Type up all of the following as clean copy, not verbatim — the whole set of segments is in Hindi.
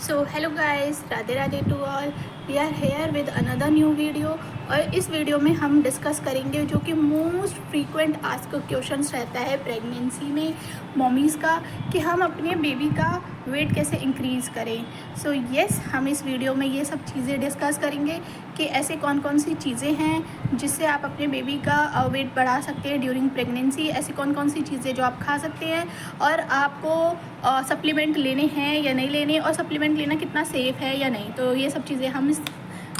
So hello guys, Radhe Radhe to all. We are here with another new video. और इस वीडियो में हम डिस्कस करेंगे जो कि मोस्ट फ्रीक्वेंट आस्क क्वेश्चंस रहता है प्रेगनेंसी में मॉमीज़ का, कि हम अपने बेबी का वेट कैसे इंक्रीज़ करें। सो यस, हम इस वीडियो में ये सब चीज़ें डिस्कस करेंगे कि ऐसे कौन कौन सी चीज़ें हैं जिससे आप अपने बेबी का वेट बढ़ा सकते हैं ड्यूरिंग प्रेगनेंसी। ऐसी कौन कौन सी चीज़ें जो आप खा सकते हैं और आपको सप्लीमेंट लेने हैं या नहीं लेने, और सप्लीमेंट लेना कितना सेफ़ है या नहीं। तो ये सब चीज़ें हम इस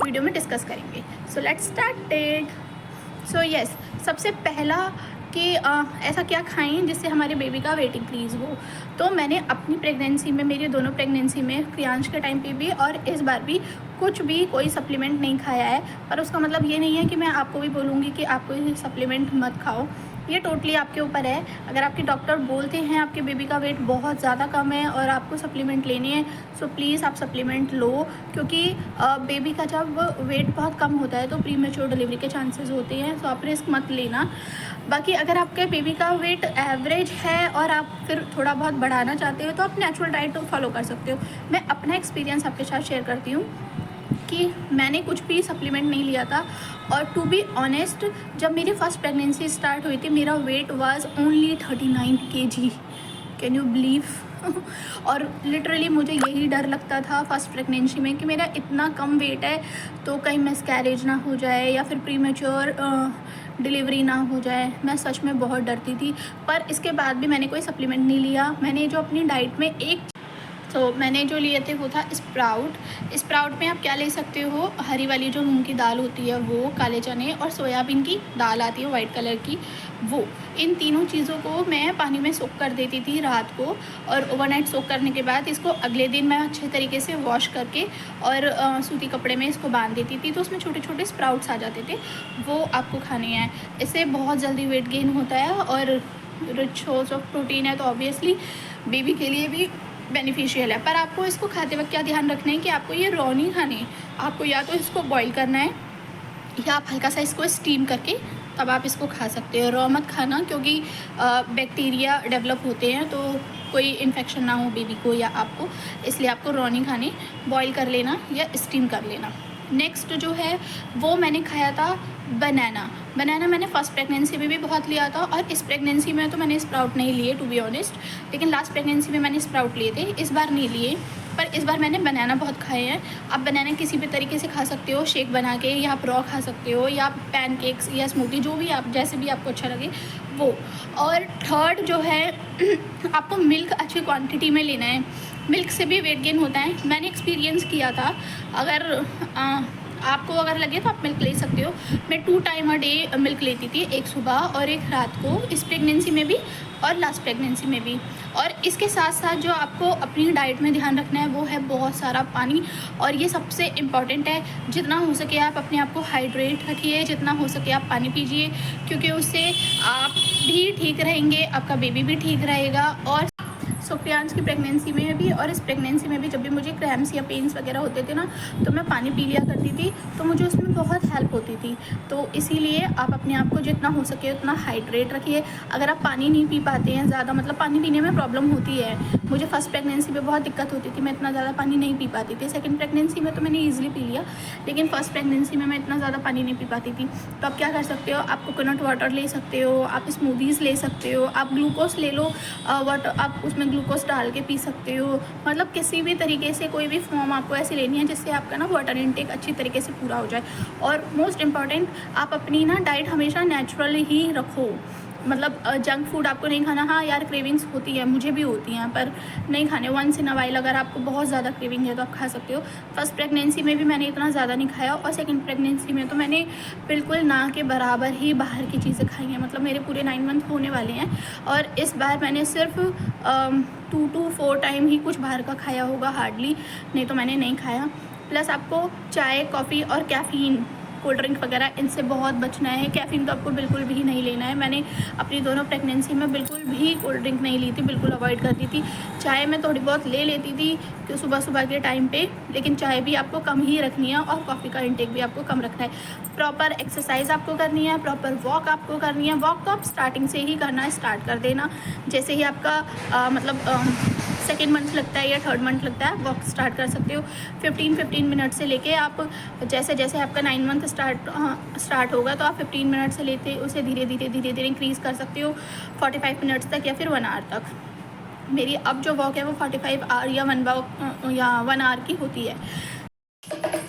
वीडियो में डिस्कस करेंगे। So let's start it. So yes, सबसे पहला कि ऐसा क्या खाएं जिससे हमारे बेबी का वेट इंक्रीज़ हो। तो मैंने अपनी प्रेगनेंसी में, मेरी दोनों प्रेगनेंसी में, क्रियांश के टाइम पे भी और इस बार भी कुछ भी कोई सप्लीमेंट नहीं खाया है। पर उसका मतलब ये नहीं है कि मैं आपको भी बोलूँगी कि आपको ये सप्लीमेंट मत खाओ। ये टोटली आपके ऊपर है। अगर आपके डॉक्टर बोलते हैं आपके बेबी का वेट बहुत ज़्यादा कम है और आपको सप्लीमेंट लेने हैं, सो प्लीज़ आप सप्लीमेंट लो, क्योंकि बेबी का जब वेट बहुत कम होता है तो प्रीमेच्योर डिलीवरी के चांसेस होते हैं। तो आप रिस्क मत लेना। बाकी अगर आपके बेबी का वेट एवरेज है और आप फिर थोड़ा बहुत बढ़ाना चाहते हो तो आप नेचुरल डाइट फॉलो कर सकते हो। मैं अपना एक्सपीरियंस आपके साथ शेयर करती हूँ कि मैंने कुछ भी सप्लीमेंट नहीं लिया था। और टू बी ऑनेस्ट, जब मेरी फर्स्ट प्रेगनेंसी स्टार्ट हुई थी मेरा wait was only 39 kg। Can you believe? और लिटरली मुझे यही डर लगता था फर्स्ट प्रेगनेंसी में कि मेरा इतना कम वेट है तो कहीं मिसकैरेज ना हो जाए या फिर प्रीमेच्योर डिलीवरी ना हो जाए। मैं सच में बहुत डरती थी। पर इसके बाद भी मैंने कोई सप्लीमेंट नहीं लिया। मैंने जो अपनी डाइट में मैंने जो लिए थे वो था स्प्राउट में आप क्या ले सकते हो, हरी वाली जो मूंग की दाल होती है वो, काले चने, और सोयाबीन की दाल आती है वाइट कलर की वो। इन तीनों चीज़ों को मैं पानी में सोक कर देती थी रात को, और ओवरनाइट सोक करने के बाद इसको अगले दिन मैं अच्छे तरीके से वॉश करके और सूती कपड़े में इसको बांध देती थी। तो उसमें छोटे छोटे स्प्राउट्स आ जाते थे, वो आपको खाने हैं। इससे बहुत जल्दी वेट गेन होता है और रिच सोर्स ऑफ प्रोटीन है, तो ऑब्वियसली बेबी के लिए भी बेनिफिशियल है। पर आपको इसको खाते वक्त क्या ध्यान रखना है कि आपको ये रॉ नहीं खाने। आपको या तो इसको बॉईल करना है या आप हल्का सा इसको स्टीम करके तब आप इसको खा सकते हो। रॉ मत खाना, क्योंकि बैक्टीरिया डेवलप होते हैं तो कोई इन्फेक्शन ना हो बेबी को या आपको, इसलिए आपको रॉ नहीं खाने, बॉईल कर लेना या स्टीम कर लेना। नेक्स्ट जो है वो मैंने खाया था बनाना मैंने फर्स्ट प्रेगनेंसी में भी बहुत लिया था, और इस प्रेगनेंसी में तो मैंने स्प्राउट नहीं लिए टू बी ऑनेस्ट, लेकिन लास्ट प्रेगनेंसी में मैंने स्प्राउट लिए थे, इस बार नहीं लिए। पर इस बार मैंने बनाना बहुत खाए हैं। आप बनाना किसी भी तरीके से खा सकते हो, शेक बना के, या आप रॉ खा सकते हो, या पैनकेक्स या स्मूदी, जो भी आप जैसे भी आपको अच्छा लगे वो। और थर्ड जो है आपको मिल्क अच्छी क्वांटिटी में लेना है। मिल्क से भी वेट गेन होता है, मैंने एक्सपीरियंस किया था। अगर आपको अगर लगे तो आप मिल्क ले सकते हो। मैं 2 टाइम अ डे मिल्क लेती थी, एक सुबह और एक रात को, इस प्रेगनेंसी में भी और लास्ट प्रेगनेंसी में भी। और इसके साथ साथ जो आपको अपनी डाइट में ध्यान रखना है वो है बहुत सारा पानी, और ये सबसे इम्पॉर्टेंट है। जितना हो सके आप अपने आप को हाइड्रेट रखिए, जितना हो सके आप पानी पीजिए, क्योंकि उससे आप भी ठीक रहेंगे, आपका बेबी भी ठीक रहेगा। और प्रियांश की प्रेगनेंसी में भी और इस प्रेगनेंसी में भी जब भी मुझे क्रैम्स या पेन्स वगैरह होते थे ना, तो मैं पानी पी लिया करती थी, तो मुझे उसमें बहुत हेल्प होती थी। तो इसीलिए आप अपने आप को जितना हो सके उतना हाइड्रेट रखिए। अगर आप पानी नहीं पी पाते हैं ज़्यादा, मतलब पानी पीने में प्रॉब्लम होती है, मुझे फर्स्ट प्रेगनेंसी में बहुत दिक्कत होती थी, मैं इतना ज़्यादा पानी नहीं पी पाती थी। सेकेंड प्रेगनेंसी में तो मैंने ईजिली पी लिया, लेकिन फर्स्ट प्रेगनेंसी में मैं इतना ज़्यादा पानी नहीं पी पाती थी। तो आप क्या कर सकते हो, आप कोकोनट वाटर ले सकते हो, आप स्मूदीज़ ले सकते हो, आप ग्लूकोज ले लो, वाटर आप उसमें ग्लूकोज डाल के पी सकते हो। मतलब किसी भी तरीके से कोई भी फॉर्म आपको ऐसी लेनी है जिससे आपका ना वाटर इनटेक अच्छी तरीके से पूरा हो जाए। और मोस्ट इम्पॉर्टेंट, आप अपनी ना डाइट हमेशा नेचुरल ही रखो। मतलब जंक फूड आपको नहीं खाना। हाँ यार, क्रेविंग्स होती है, मुझे भी होती हैं, पर नहीं खाने। वंस इन अ वाइल अगर आपको बहुत ज़्यादा क्रेविंग है तो आप खा सकते हो। फर्स्ट प्रेगनेंसी में भी मैंने इतना ज़्यादा नहीं खाया, और सेकंड प्रेगनेंसी में तो मैंने बिल्कुल ना के बराबर ही बाहर की चीज़ें खाई हैं। मतलब मेरे पूरे 9 मंथ होने वाले हैं, और इस बार मैंने सिर्फ 2 to 4 टाइम ही कुछ बाहर का खाया होगा, हार्डली, नहीं तो मैंने नहीं खाया। प्लस आपको चाय, कॉफ़ी और कैफ़ीन, कोल्ड ड्रिंक वगैरह, इनसे बहुत बचना है। कैफ़ीन तो आपको बिल्कुल भी नहीं लेना है। मैंने अपनी दोनों प्रेगनेंसी में बिल्कुल भी कोल्ड ड्रिंक नहीं ली थी, बिल्कुल अवॉइड करती थी। चाय मैं थोड़ी बहुत ले लेती थी कि सुबह सुबह के टाइम पे, लेकिन चाय भी आपको कम ही रखनी है, और कॉफ़ी का इंटेक भी आपको कम रखना है। प्रॉपर एक्सरसाइज आपको करनी है, प्रॉपर वॉक आपको करनी है। वॉक तो आप स्टार्टिंग से ही करना स्टार्ट कर देना, जैसे ही आपका सेकेंड मंथ लगता है या थर्ड मंथ लगता है, वॉक स्टार्ट कर सकते हो 15 मिनट से लेके आप जैसे जैसे आपका 9 मंथ स्टार्ट होगा तो आप 15 मिनट से लेते उसे धीरे धीरे इंक्रीज़ कर सकते हो 45 मिनट्स तक या फिर 1 आवर तक। मेरी अब जो वॉक है वो 45 आवर या 1 आवर की होती है।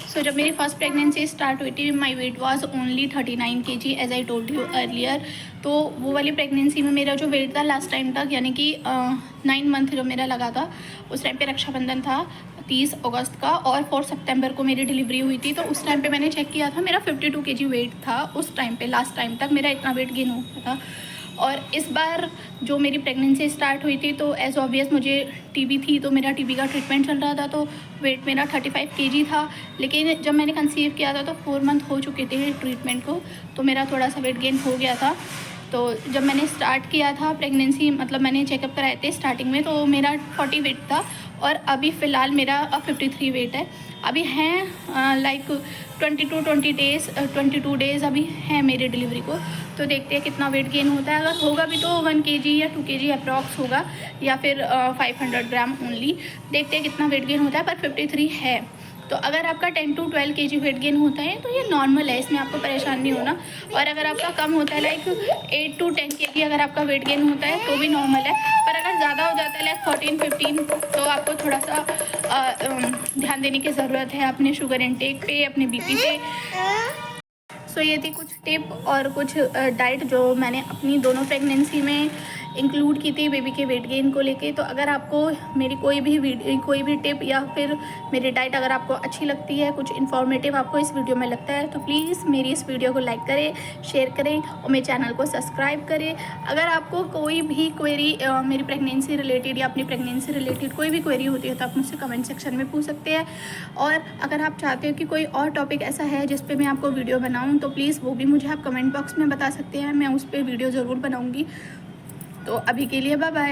सो जब मेरी फर्स्ट प्रेगनेंसी स्टार्ट हुई थी my weight was only 39 kg as I told you earlier. तो वो वाली प्रेगनेंसी में मेरा जो वेट था लास्ट टाइम तक, यानी कि 9 मंथ जो मेरा लगा था, उस टाइम पे रक्षाबंधन था 30 अगस्त का और 4 सितंबर को मेरी डिलीवरी हुई थी। तो उस टाइम पे मैंने चेक किया था, मेरा 52 kg वेट था उस टाइम पे। लास्ट टाइम तक मेरा इतना वेट गेन हो गया था। और इस बार जो मेरी प्रेगनेंसी स्टार्ट हुई थी तो एज ऑब्वियस मुझे टीबी थी, तो मेरा टीबी का ट्रीटमेंट चल रहा था, तो वेट मेरा 35 kg था। लेकिन जब मैंने कंसीव किया था तो 4 मंथ हो चुके थे ट्रीटमेंट को, तो मेरा थोड़ा सा वेट गेन हो गया था। तो जब मैंने स्टार्ट किया था प्रेगनेंसी, मतलब मैंने चेकअप कराए थे स्टार्टिंग में, तो मेरा 40 वेट था और अभी फ़िलहाल मेरा 53 वेट है। अभी हैं लाइक 22 डेज़ अभी हैं मेरे डिलीवरी को। तो देखते हैं कितना वेट गेन होता है। अगर होगा भी तो 1 kg या 2 kg अप्रॉक्स होगा या फिर 500 ग्राम ओनली। देखते हैं कितना वेट गेन होता है, पर 53 है। तो अगर आपका 10 to 12 kg वेट गेन होता है तो ये नॉर्मल है, इसमें आपको परेशान नहीं होना। और अगर आपका कम होता है लाइक 8 to 10 kg अगर आपका वेट गेन होता है तो भी नॉर्मल है। पर अगर ज़्यादा हो जाता है लाइक 14-15 तो आपको थोड़ा सा ध्यान देने की ज़रूरत है अपने शुगर इनटेक पे, अपने बीपी पे। सो ये थी कुछ टिप और कुछ डाइट जो मैंने अपनी दोनों प्रेगनेंसी में इंक्लूड की थी बेबी के वेट गेन को लेके। तो अगर आपको मेरी कोई भी टिप या फिर मेरी डाइट अगर आपको अच्छी लगती है, कुछ इन्फॉर्मेटिव आपको इस वीडियो में लगता है, तो प्लीज़ मेरी इस वीडियो को लाइक करें, शेयर करें और मेरे चैनल को सब्सक्राइब करें। अगर आपको कोई भी क्वेरी मेरी प्रेगनेंसी रिलेटेड या अपनी प्रेगनेंसी रिलेटेड कोई भी क्वेरी होती है तो आप मुझसे कमेंट सेक्शन में पूछ सकते हैं। और अगर आप चाहते हो कि कोई और टॉपिक ऐसा है जिस पे मैं आपको वीडियो बनाऊँ तो प्लीज़ वो भी मुझे आप कमेंट बॉक्स में बता सकते हैं, मैं उस पर वीडियो ज़रूर बनाऊँगी। तो अभी के लिए बाय बाय।